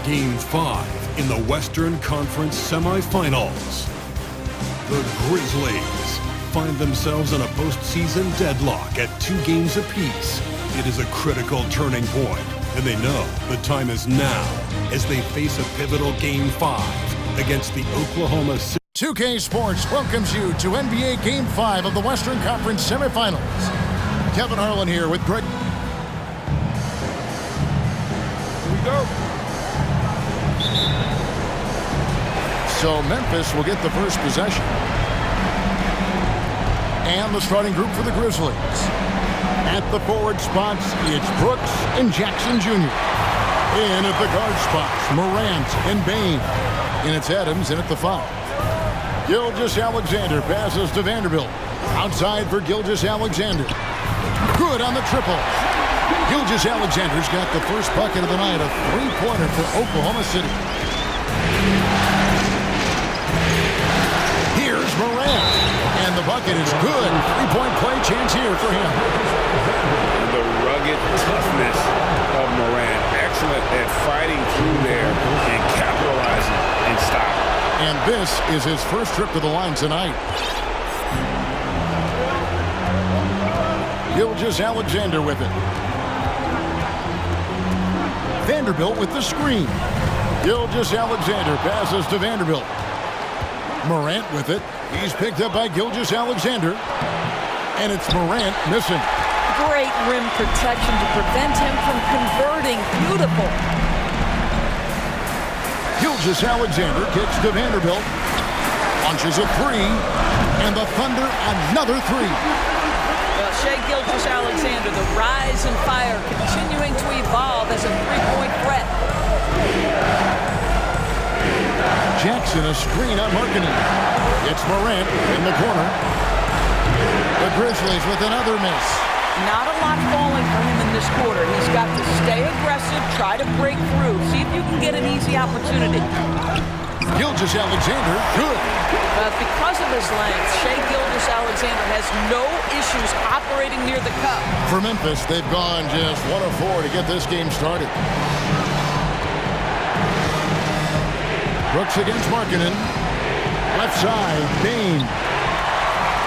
Game 5 in the Western Conference semifinals. The Grizzlies find themselves in a postseason deadlock at 2 games apiece. It is a critical turning point, and they know the time is now as they face a pivotal Game 5 against the Oklahoma City. 2K Sports welcomes you to NBA Game 5 of the Western Conference semifinals. Kevin Harlan here with Greg. Here we go. So Memphis will get the first possession. And the starting group for the Grizzlies. At the forward spots, it's Brooks and Jackson Jr. In at the guard spots, Morant and Bane. In it's Adams in at the 5. Gilgeous-Alexander passes to Vanderbilt. Outside for Gilgeous-Alexander. Good on the triple. Gilgeous-Alexander's got the first bucket of the night, a 3-pointer for Oklahoma City. Here's Morant. And the bucket is good. 3-point play chance here for him. The rugged toughness of Morant. Excellent at fighting through there and capitalizing and stopping. And this is his first trip to the line tonight. Gilgeous-Alexander with it. Vanderbilt with the screen. Gilgeous-Alexander passes to Vanderbilt. Morant with it. He's picked up by Gilgeous-Alexander. And it's Morant missing. Great rim protection to prevent him from converting. Beautiful. Gilgeous-Alexander kicks to Vanderbilt. Launches a 3. And the Thunder another 3. Well, Shai Gilgeous-Alexander, the rise and fire, continuing to evolve as a 3-point threat. Jackson a screen on Markkanen. It's Morant in the corner. The Grizzlies with another miss. Not a lot falling for him in this quarter. He's got to stay aggressive, try to break through, see if you can get an easy opportunity. Gilgeous-Alexander, good. Because of his length, Shai Gilgeous-Alexander has no issues operating near the cup. For Memphis, they've gone just 1 of 4 to get this game started. Brooks against Markkanen. Left side, Bane.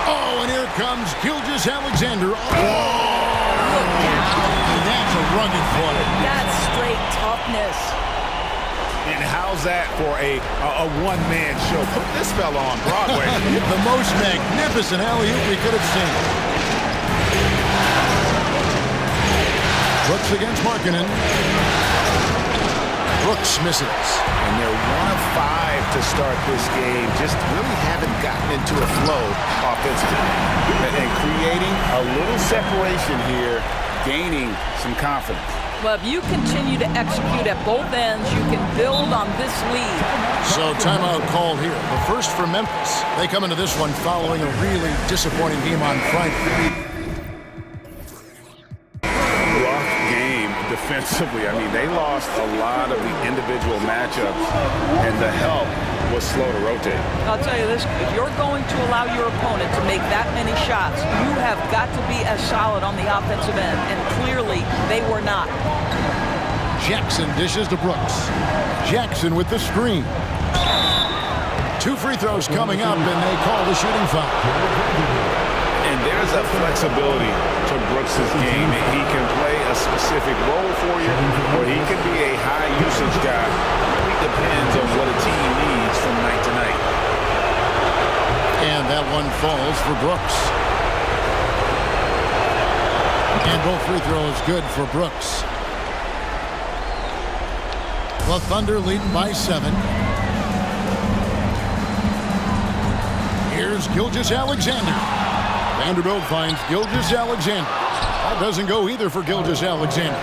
Oh, and here comes Gilgeous-Alexander. Oh, look out. That's a rugged play. That's straight toughness. And how's that for a one-man show? Put this fella on Broadway. The most magnificent alley-oop we could have seen. Brooks against Markkanen. Brooks misses. And they're 1 of 5 to start this game. Just really haven't gotten into a flow offensively. And creating a little separation here, gaining some confidence. Well, if you continue to execute at both ends, you can build on this lead. So timeout called here. The first for Memphis. They come into this one following a really disappointing game on Friday. Defensively, I mean, they lost a lot of the individual matchups, and the help was slow to rotate. I'll tell you this, if you're going to allow your opponent to make that many shots, you have got to be as solid on the offensive end, and clearly they were not. Jackson dishes to Brooks. Jackson with the screen. 2 free throws coming up, and they call the shooting foul. And there's a flexibility to Brooks' game. He can play a specific role for you, or he can be a high-usage guy. It really depends on what a team needs from night to night. And that one falls for Brooks. And both free throws good for Brooks. The Thunder leading by 7. Here's Gilgeous-Alexander. Vanderbilt finds Gilgeous-Alexander. That doesn't go either for Gilgeous-Alexander.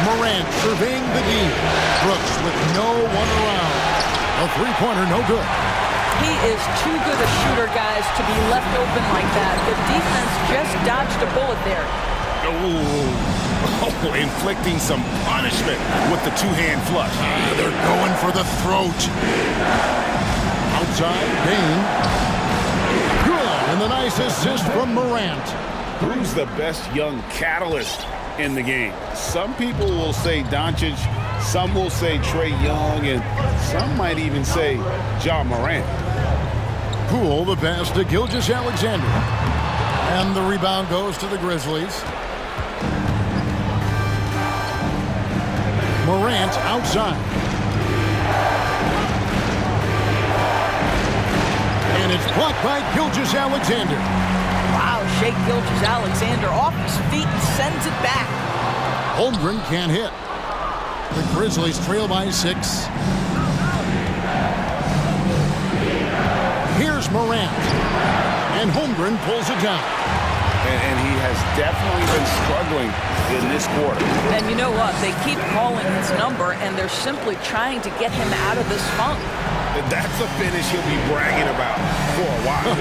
Morant surveying the D. Brooks with no one around. A 3-pointer, no good. He is too good a shooter, guys, to be left open like that. The defense just dodged a bullet there. Oh, inflicting some punishment with the 2-hand flush. They're going for the throat. Outside, Bane. Good, and the nice assist from Morant. Who's the best young catalyst in the game? Some people will say Doncic, some will say Trae Young, and some might even say Ja Morant. Poole, the pass to Gilgeous-Alexander. And the rebound goes to the Grizzlies. Morant outside. And it's blocked by Gilgeous-Alexander. Wow, Shai Gilgeous-Alexander off his feet and sends it back. Holmgren can't hit. The Grizzlies trail by 6. Here's Morant. And Holmgren pulls it down. And he has definitely been struggling in this quarter. And you know what? They keep calling his number, and they're simply trying to get him out of this funk. That's a finish he'll be bragging about for a while.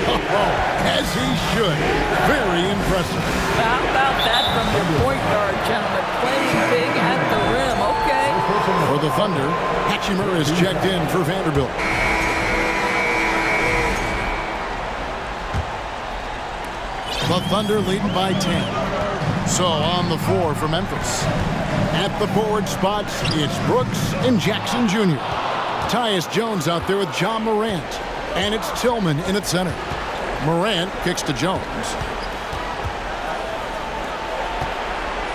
As he should. Very impressive. How about that from the point guard, gentlemen? Playing big at the rim. Okay. For the Thunder, Hatchimer is checked in for Vanderbilt. The Thunder leading by 10. So on the floor for Memphis. At the forward spots, it's Brooks and Jackson Jr. Tyus Jones out there with Ja Morant. And it's Tillman in at center. Morant kicks to Jones.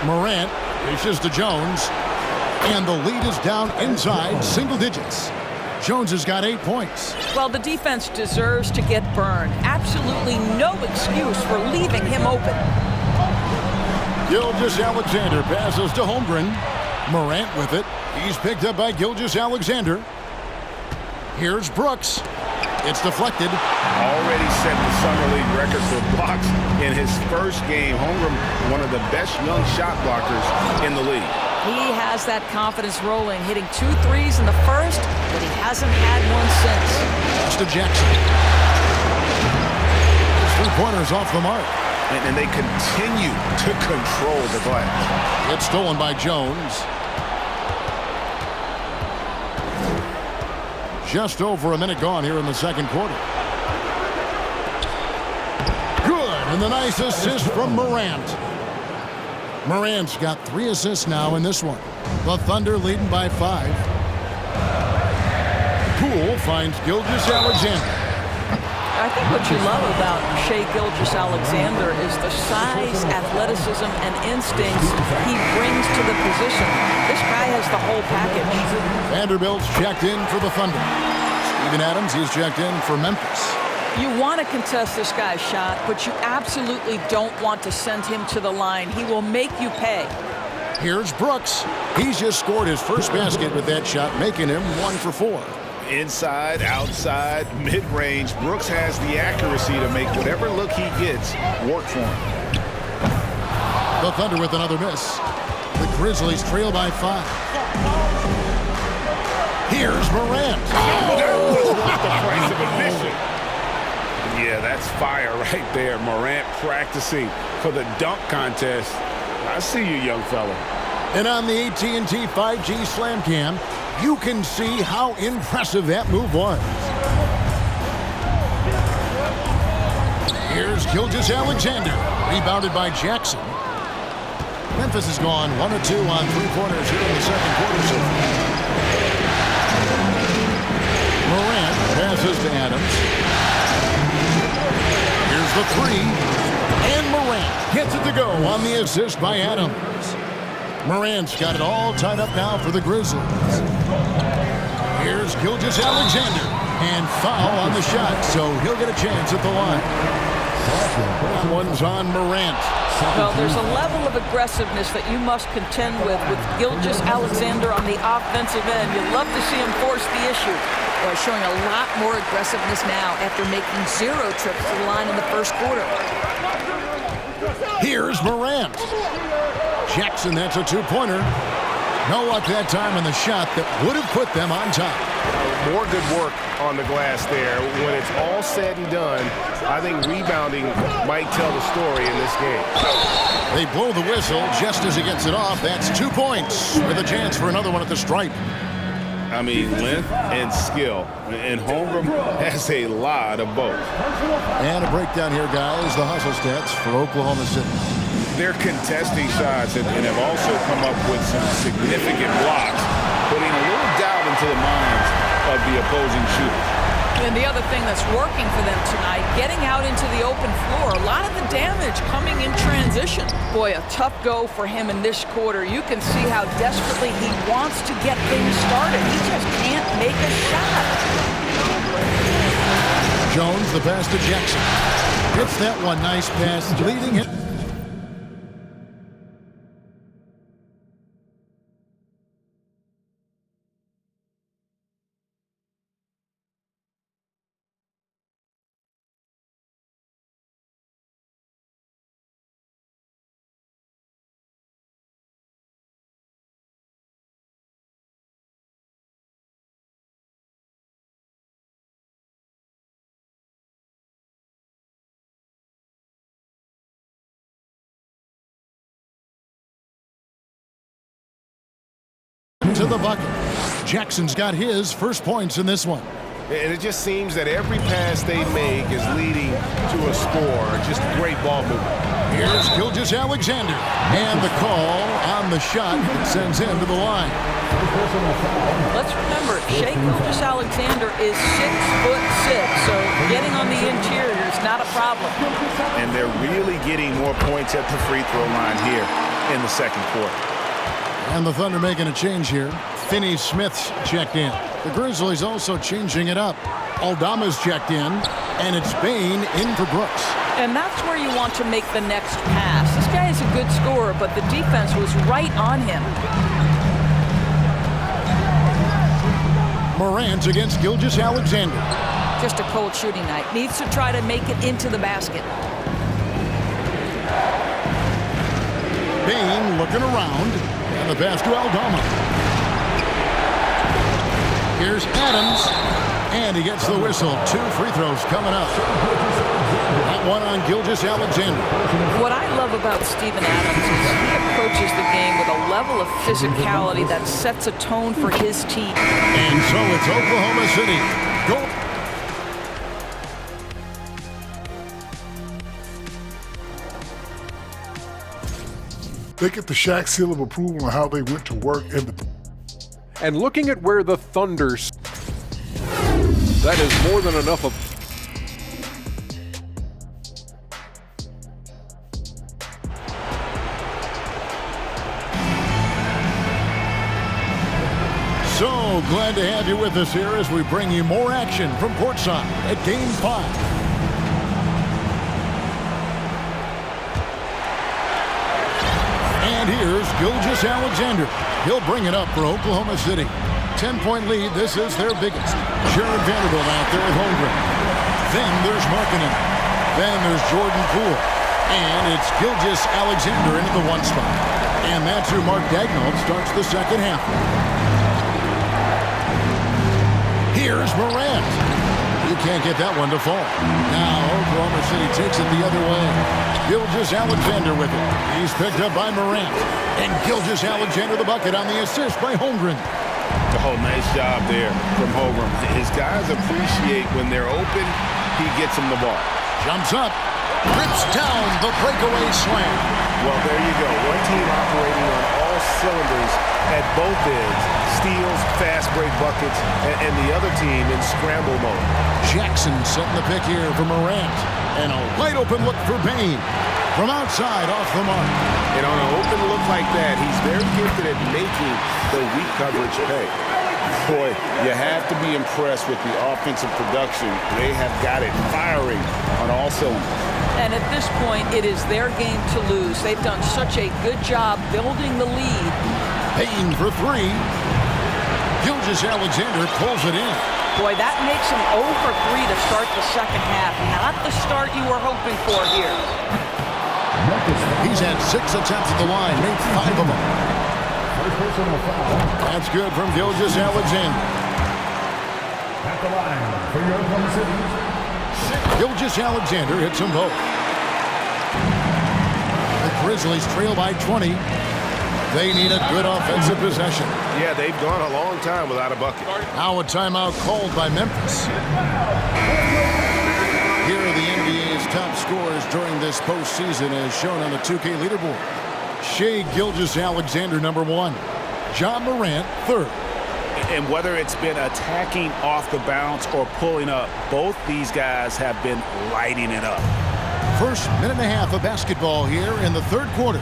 Morant dishes to Jones. And the lead is down inside single digits. Jones has got 8 points. Well, the defense deserves to get burned. Absolutely no excuse for leaving him open. Gilgeous-Alexander passes to Holmgren. Morant with it. He's picked up by Gilgeous-Alexander. Here's Brooks. It's deflected. Already set the Summer League record for blocks in his first game. Holmgren, one of the best young shot blockers in the league. He has that confidence rolling, hitting 2 threes in the first, but he hasn't had one since. That's to Jackson. 3-pointers off the mark. And they continue to control the glass. It's stolen by Jones. Just over a minute gone here in the second quarter. Good, and the nice assist from Morant. Morant's got 3 assists now in this one. The Thunder leading by 5. Poole finds Gilgeous-Alexander. I think what you love about Shai Gilgeous-Alexander is the size, athleticism, and instincts he brings to the position. This guy has the whole package. Vanderbilt's checked in for the Thunder. Steven Adams, he's checked in for Memphis. You want to contest this guy's shot, but you absolutely don't want to send him to the line. He will make you pay. Here's Brooks. He's just scored his first basket with that shot, making him 1 for 4. Inside, outside, mid-range, Brooks has the accuracy to make whatever look he gets work for him. The Thunder with another miss. The Grizzlies trail by 5. Here's Morant. That was worth the price of admission. Yeah, that's fire right there. Morant practicing for the dunk contest. I see you, young fella. And on the AT&T 5G Slam Cam, you can see how impressive that move was. Here's Gilgeous-Alexander, rebounded by Jackson. Memphis has gone 1 of 2 on 3-pointers here in the second quarter. So Morant passes to Adams. Here's the 3. And Morant gets it to go on the assist by Adams. Morant's got it all tied up now for the Grizzlies. Here's Gilgeous-Alexander. And foul on the shot, so he'll get a chance at the line. That one's on Morant. Well, there's a level of aggressiveness that you must contend with Gilgeous-Alexander on the offensive end. You'd love to see him force the issue. Well, showing a lot more aggressiveness now after making 0 trips to the line in the first quarter. Here's Morant. Jackson, that's a 2-pointer. No luck that time on the shot that would have put them on top. More good work on the glass there. When it's all said and done, I think rebounding might tell the story in this game. They blow the whistle just as he gets it off. That's 2 points with a chance for another one at the stripe. I mean, length and skill. And Holmgren has a lot of both. And a breakdown here, guys. The hustle stats for Oklahoma City. They're contesting shots and have also come up with some significant blocks, putting a little doubt into the minds of the opposing shooters. And the other thing that's working for them tonight, getting out into the open floor. A lot of the damage coming in transition. Boy, a tough go for him in this quarter. You can see how desperately he wants to get things started. He just can't make a shot. Jones, the pass to Jackson. Gets that one. Nice pass, leading it. To the bucket. Jackson's got his first points in this one. And it just seems that every pass they make is leading to a score. Just great ball movement. Here's Gilgeous-Alexander. And the call on the shot that sends him to the line. Let's remember, Shai Gilgeous-Alexander is 6'6", so getting on the interior is not a problem. And they're really getting more points at the free throw line here in the second quarter. And the Thunder making a change here. Finney-Smith's checked in. The Grizzlies also changing it up. Aldama's checked in, and it's Bane in for Brooks. And that's where you want to make the next pass. This guy is a good scorer, but the defense was right on him. Morant against Gilgeous-Alexander. Just a cold shooting night. Needs to try to make it into the basket. Bane looking around. And the pass to Aldama. Here's Adams. And he gets the whistle. 2 free throws coming up. That one on Gilgeous-Alexander. What I love about Steven Adams is he approaches the game with a level of physicality that sets a tone for his team. And so it's Oklahoma City. Go. They get the Shaq seal of approval on how they went to work in the. And looking at where the Thunder's, that is more than enough of. So glad to have you with us here as we bring you more action from courtside at Game 5. And here's Gilgeous-Alexander. He'll bring it up for Oklahoma City. 10-point lead. This is their biggest. Jared Vanderbilt out there with Holmgren. Then there's Markkanen. Then there's Jordan Poole. And it's Gilgeous-Alexander into the 1 spot. And that's who Mark Daigneault starts the second half. Here's Morant. You can't get that one to fall. Now Oklahoma City takes it the other way. Gilgeous-Alexander with it. He's picked up by Morant. And Gilgeous-Alexander the bucket on the assist by Holmgren. Oh, nice job there from Holmgren. His guys appreciate when they're open, he gets them the ball. Jumps up. Rips down the breakaway slam. Well, there you go. One team operating on all cylinders at both ends. Steals, fast break buckets, and the other team in scramble mode. Jackson setting the pick here for Morant. And a wide open look for Bane. From outside, off the mark. And on an open look like that, he's very gifted at making the weak coverage pay. Boy, you have to be impressed with the offensive production. They have got it firing on all cylinders. And at this point, it is their game to lose. They've done such a good job building the lead. Bane for 3. Gilgeous-Alexander pulls it in. Boy, that makes him 0 for 3 to start the second half. Not the start you were hoping for here. He's had 6 attempts at the line, made 5 of them. That's good from Gilgeous-Alexander. At the line for your Oklahoma City. Gilgeous-Alexander hits them both. The Grizzlies trail by 20. They need a good offensive possession. Yeah, they've gone a long time without a bucket. Now a timeout called by Memphis. Here are the NBA's top scorers during this postseason as shown on the 2K leaderboard. Shai Gilgeous-Alexander, #1. John Morant, 3rd. And whether it's been attacking off the bounce or pulling up, both these guys have been lighting it up. First minute and a half of basketball here in the 3rd quarter.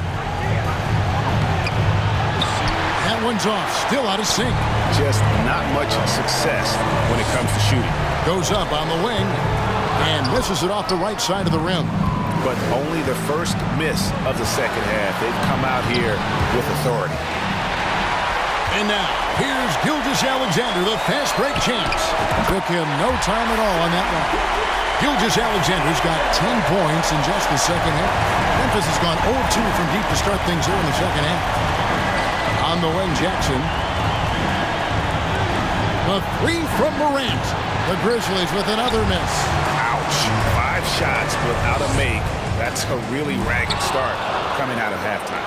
That one's off, still out of sync. Just not much success when it comes to shooting. Goes up on the wing and misses it off the right side of the rim. But only the first miss of the second half. They've come out here with authority. And now, here's Gilgeous-Alexander, the fast break chance. Took him no time at all on that one. Gilgeous-Alexander's got 10 points in just the second half. Memphis has gone 0-2 from deep to start things here in the second half. On the wing, Jackson. The 3 from Morant. The Grizzlies with another miss. Ouch. 5 shots without a make. That's a really ragged start coming out of halftime.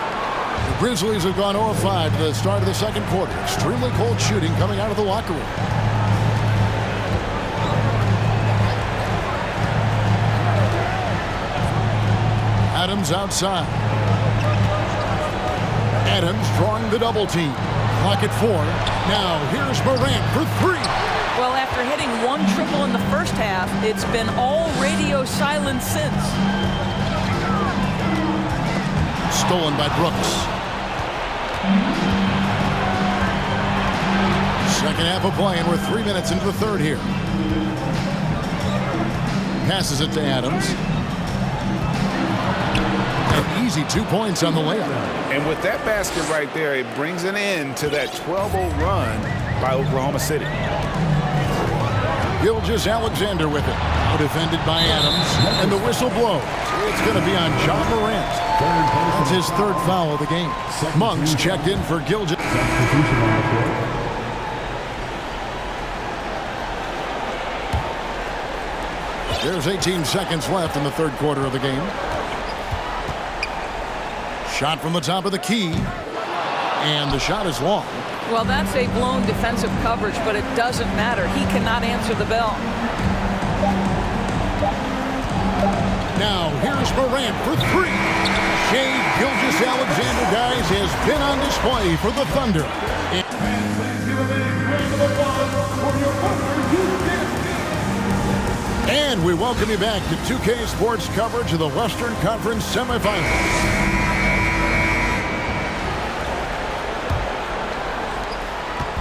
The Grizzlies have gone 0-5 to the start of the second quarter. Extremely cold shooting coming out of the locker room. Adams outside. Adams drawing the double team. Clock at 4. Now here's Morant for 3. Well, after hitting 1 triple in the first half, it's been all radio silence since. Stolen by Brooks. Second half of play, and we're 3 minutes into the third here. Passes it to Adams. An easy 2 points on the layup. And with that basket right there, it brings an end to that 12-0 run by Oklahoma City. Gilgeous-Alexander with it. Now defended by Adams. And the whistle blows. It's going to be on John Morant. That's his 3rd foul of the game. Monks checked in for Gilgeous. There's 18 seconds left in the 3rd quarter of the game. Shot from the top of the key. And the shot is long. Well, that's a blown defensive coverage, but it doesn't matter. He cannot answer the bell. Now, here's Morant for 3. Shai Gilgeous-Alexander, guys, has been on display for the Thunder. And we welcome you back to 2K Sports coverage of the Western Conference semifinals.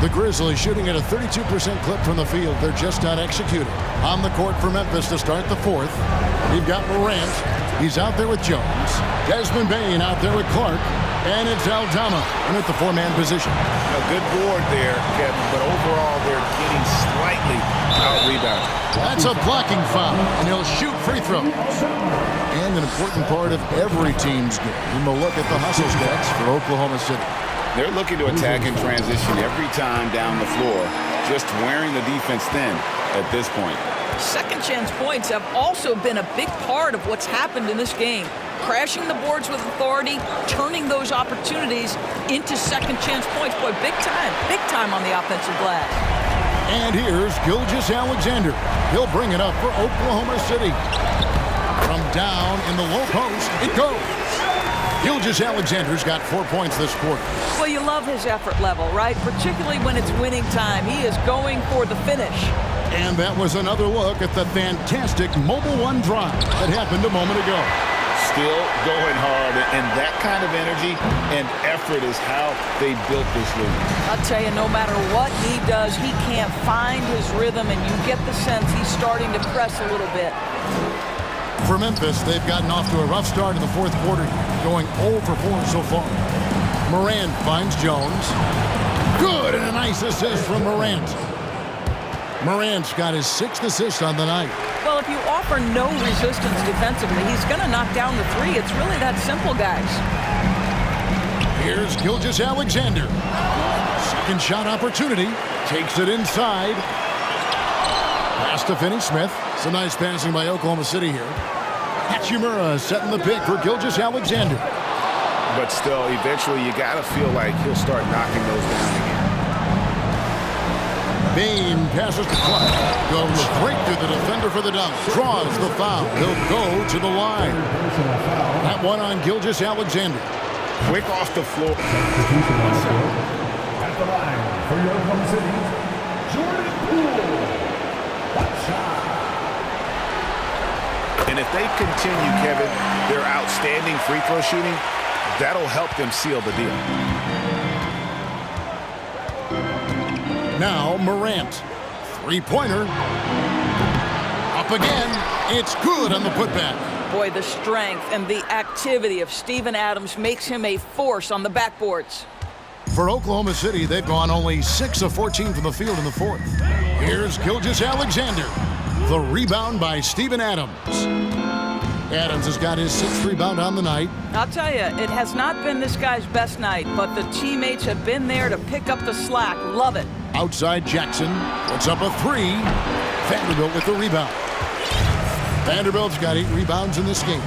The Grizzlies shooting at a 32% clip from the field. They're just not executing. On the court for Memphis to start the 4th. You've got Morant. He's out there with Jones. Desmond Bane out there with Clark. And it's Aldama in at the 4-man position. A good board there, Kevin, but overall they're getting slightly out-rebounded. That's a blocking foul, and he'll shoot free throws. And an important part of every team's game. We'll look at the hustle stats for Oklahoma City. They're looking to attack in transition every time down the floor, just wearing the defense thin at this point. Second chance points have also been a big part of what's happened in this game. Crashing the boards with authority, turning those opportunities into second chance points. Boy, big time on the offensive glass. And here's Gilgeous-Alexander. He'll bring it up for Oklahoma City. From down in the low post, it goes. Gilgeous-Alexander's got 4 points this quarter. Well, you love his effort level, right? Particularly when it's winning time. He is going for the finish. And that was another look at the fantastic Mobile One drive that happened a moment ago. Still going hard, and that kind of energy and effort is how they built this league. I'll tell you, no matter what he does, he can't find his rhythm, and you get the sense he's starting to press a little bit. For Memphis, they've gotten off to a rough start in the 4th quarter, going 0 for 4 so far. Morant finds Jones. Good, and a nice assist from Morant. Morant's got his 6th assist on the night. Well, if you offer no resistance defensively, he's going to knock down the 3. It's really that simple, guys. Here's Gilgeous-Alexander. Second shot opportunity. Takes it inside. Pass to Finney-Smith. Some nice passing by Oklahoma City here. Hachimura setting the pick for Gilgeous-Alexander. but still, eventually you got to feel like he'll start knocking those down again. Bain passes to Clark. Goes straight to the defender for the dunk. Draws the foul. He'll go to the line. That one on Gilgeous-Alexander. Quick off the floor. At the line for your Oklahoma City, Jordan Poole. Shot. And if they continue, Kevin, their outstanding free throw shooting, that'll help them seal the deal. Now Morant. Three-pointer. Up again. It's good on the putback. Boy, the strength and the activity of Steven Adams makes him a force on the backboards. For Oklahoma City, they've gone only 6 of 14 from the field in the fourth. Here's Gilgeous-Alexander. The rebound by Steven Adams. Adams has got his 6th rebound on the night. I'll tell you, it has not been this guy's best night, but the teammates have been there to pick up the slack. Love it. Outside Jackson puts up a 3. Vanderbilt with the rebound. Vanderbilt's got 8 rebounds in this game.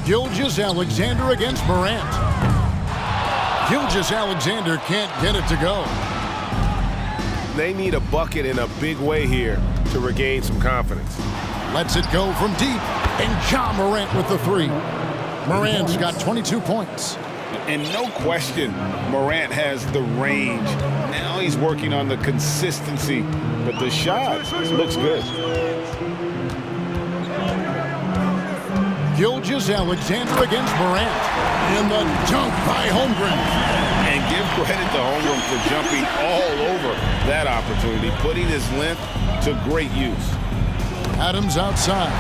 Gilgeous-Alexander against Morant. Gilgeous-Alexander can't get it to go. They need a bucket in a big way here to regain some confidence. Lets it go from deep, and Ja Morant with the 3. Morant's got 22 points. And no question, Morant has the range. Now he's working on the consistency, but the shot looks good. Gilgeous-Alexander against Morant. And the dunk by Holmgren. And give credit to Holmgren for jumping all over that opportunity, putting his length to great use. Adams outside.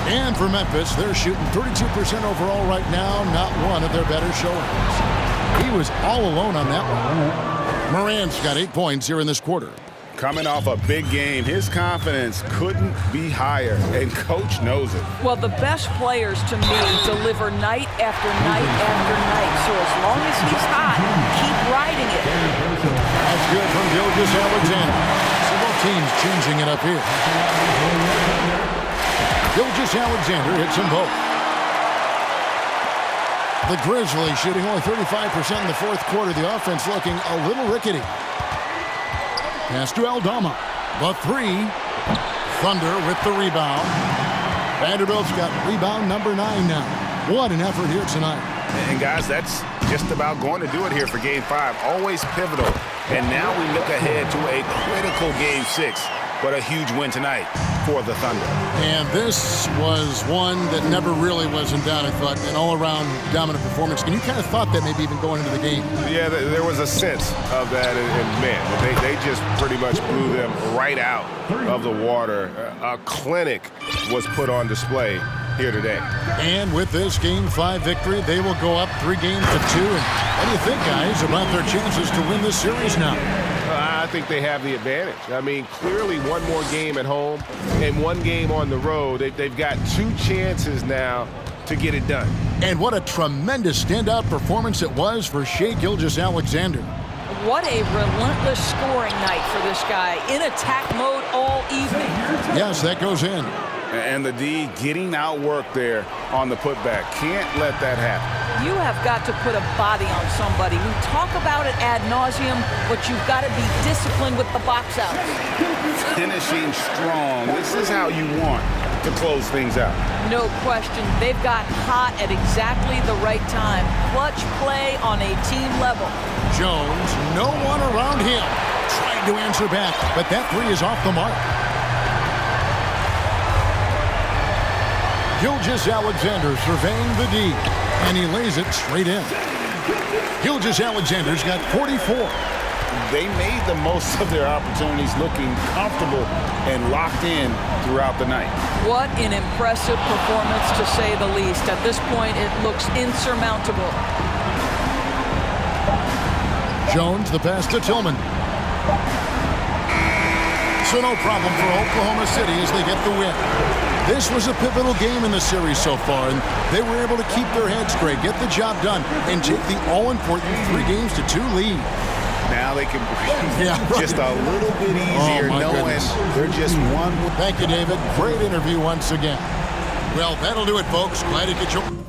And for Memphis, they're shooting 32% overall right now, not one of their better showings. He was all alone on that one. Morant's got 8 points here in this quarter. Coming off a big game, his confidence couldn't be higher, and coach knows it. Well, the best players to me deliver night after night after night. So as long as he's hot, keep riding it. That's good from Gilgeous-Alexander. So both teams changing it up here. Gilgeous-Alexander hits them both. The Grizzlies shooting only 35% in the fourth quarter. The offense looking a little rickety. Pass to Aldama. The 3. Thunder with the rebound. Vanderbilt's got rebound number 9 now. What an effort here tonight. And guys, that's just about going to do it here for Game 5. Always pivotal. And now we look ahead to a critical Game 6. But a huge win tonight for the Thunder. And this was one that never really was in doubt, I thought. An all-around dominant performance. And you kind of thought that maybe even going into the game. Yeah, there was a sense of that, and man, they just pretty much blew them right out of the water. A clinic was put on display here today. And with this Game 5 victory, they will go up 3 games to 2. And what do you think, guys, about their chances to win this series now? I think they have the advantage. I mean, clearly one more game at home and 1 game on the road. They've got 2 chances now to get it done. And what a tremendous standout performance it was for Shai Gilgeous-Alexander. What a relentless scoring night for this guy. In attack mode all evening. Yes, that goes in. And the D getting outworked there on the putback. Can't let that happen. You have got to put a body on somebody. We talk about it ad nauseum, but you've got to be disciplined with the box outs. Finishing strong. This is how you want to close things out. No question. They've got hot at exactly the right time. Clutch play on a team level. Jones, no one around him. Trying to answer back, but that 3 is off the mark. Gilgeous-Alexander surveying the D, and he lays it straight in. Gilgeous-Alexander's got 44. They made the most of their opportunities, looking comfortable and locked in throughout the night. What an impressive performance, to say the least. At this point, it looks insurmountable. Jones, the pass to Tillman. So no problem for Oklahoma City as they get the win. This was a pivotal game in the series so far, and they were able to keep their heads straight, get the job done, and take the all-important 3 games to 2 lead. Now they can breathe just a little bit easier knowing goodness. they're just one. Thank you, David. Great interview once again. Well, that'll do it, folks. Glad to get you.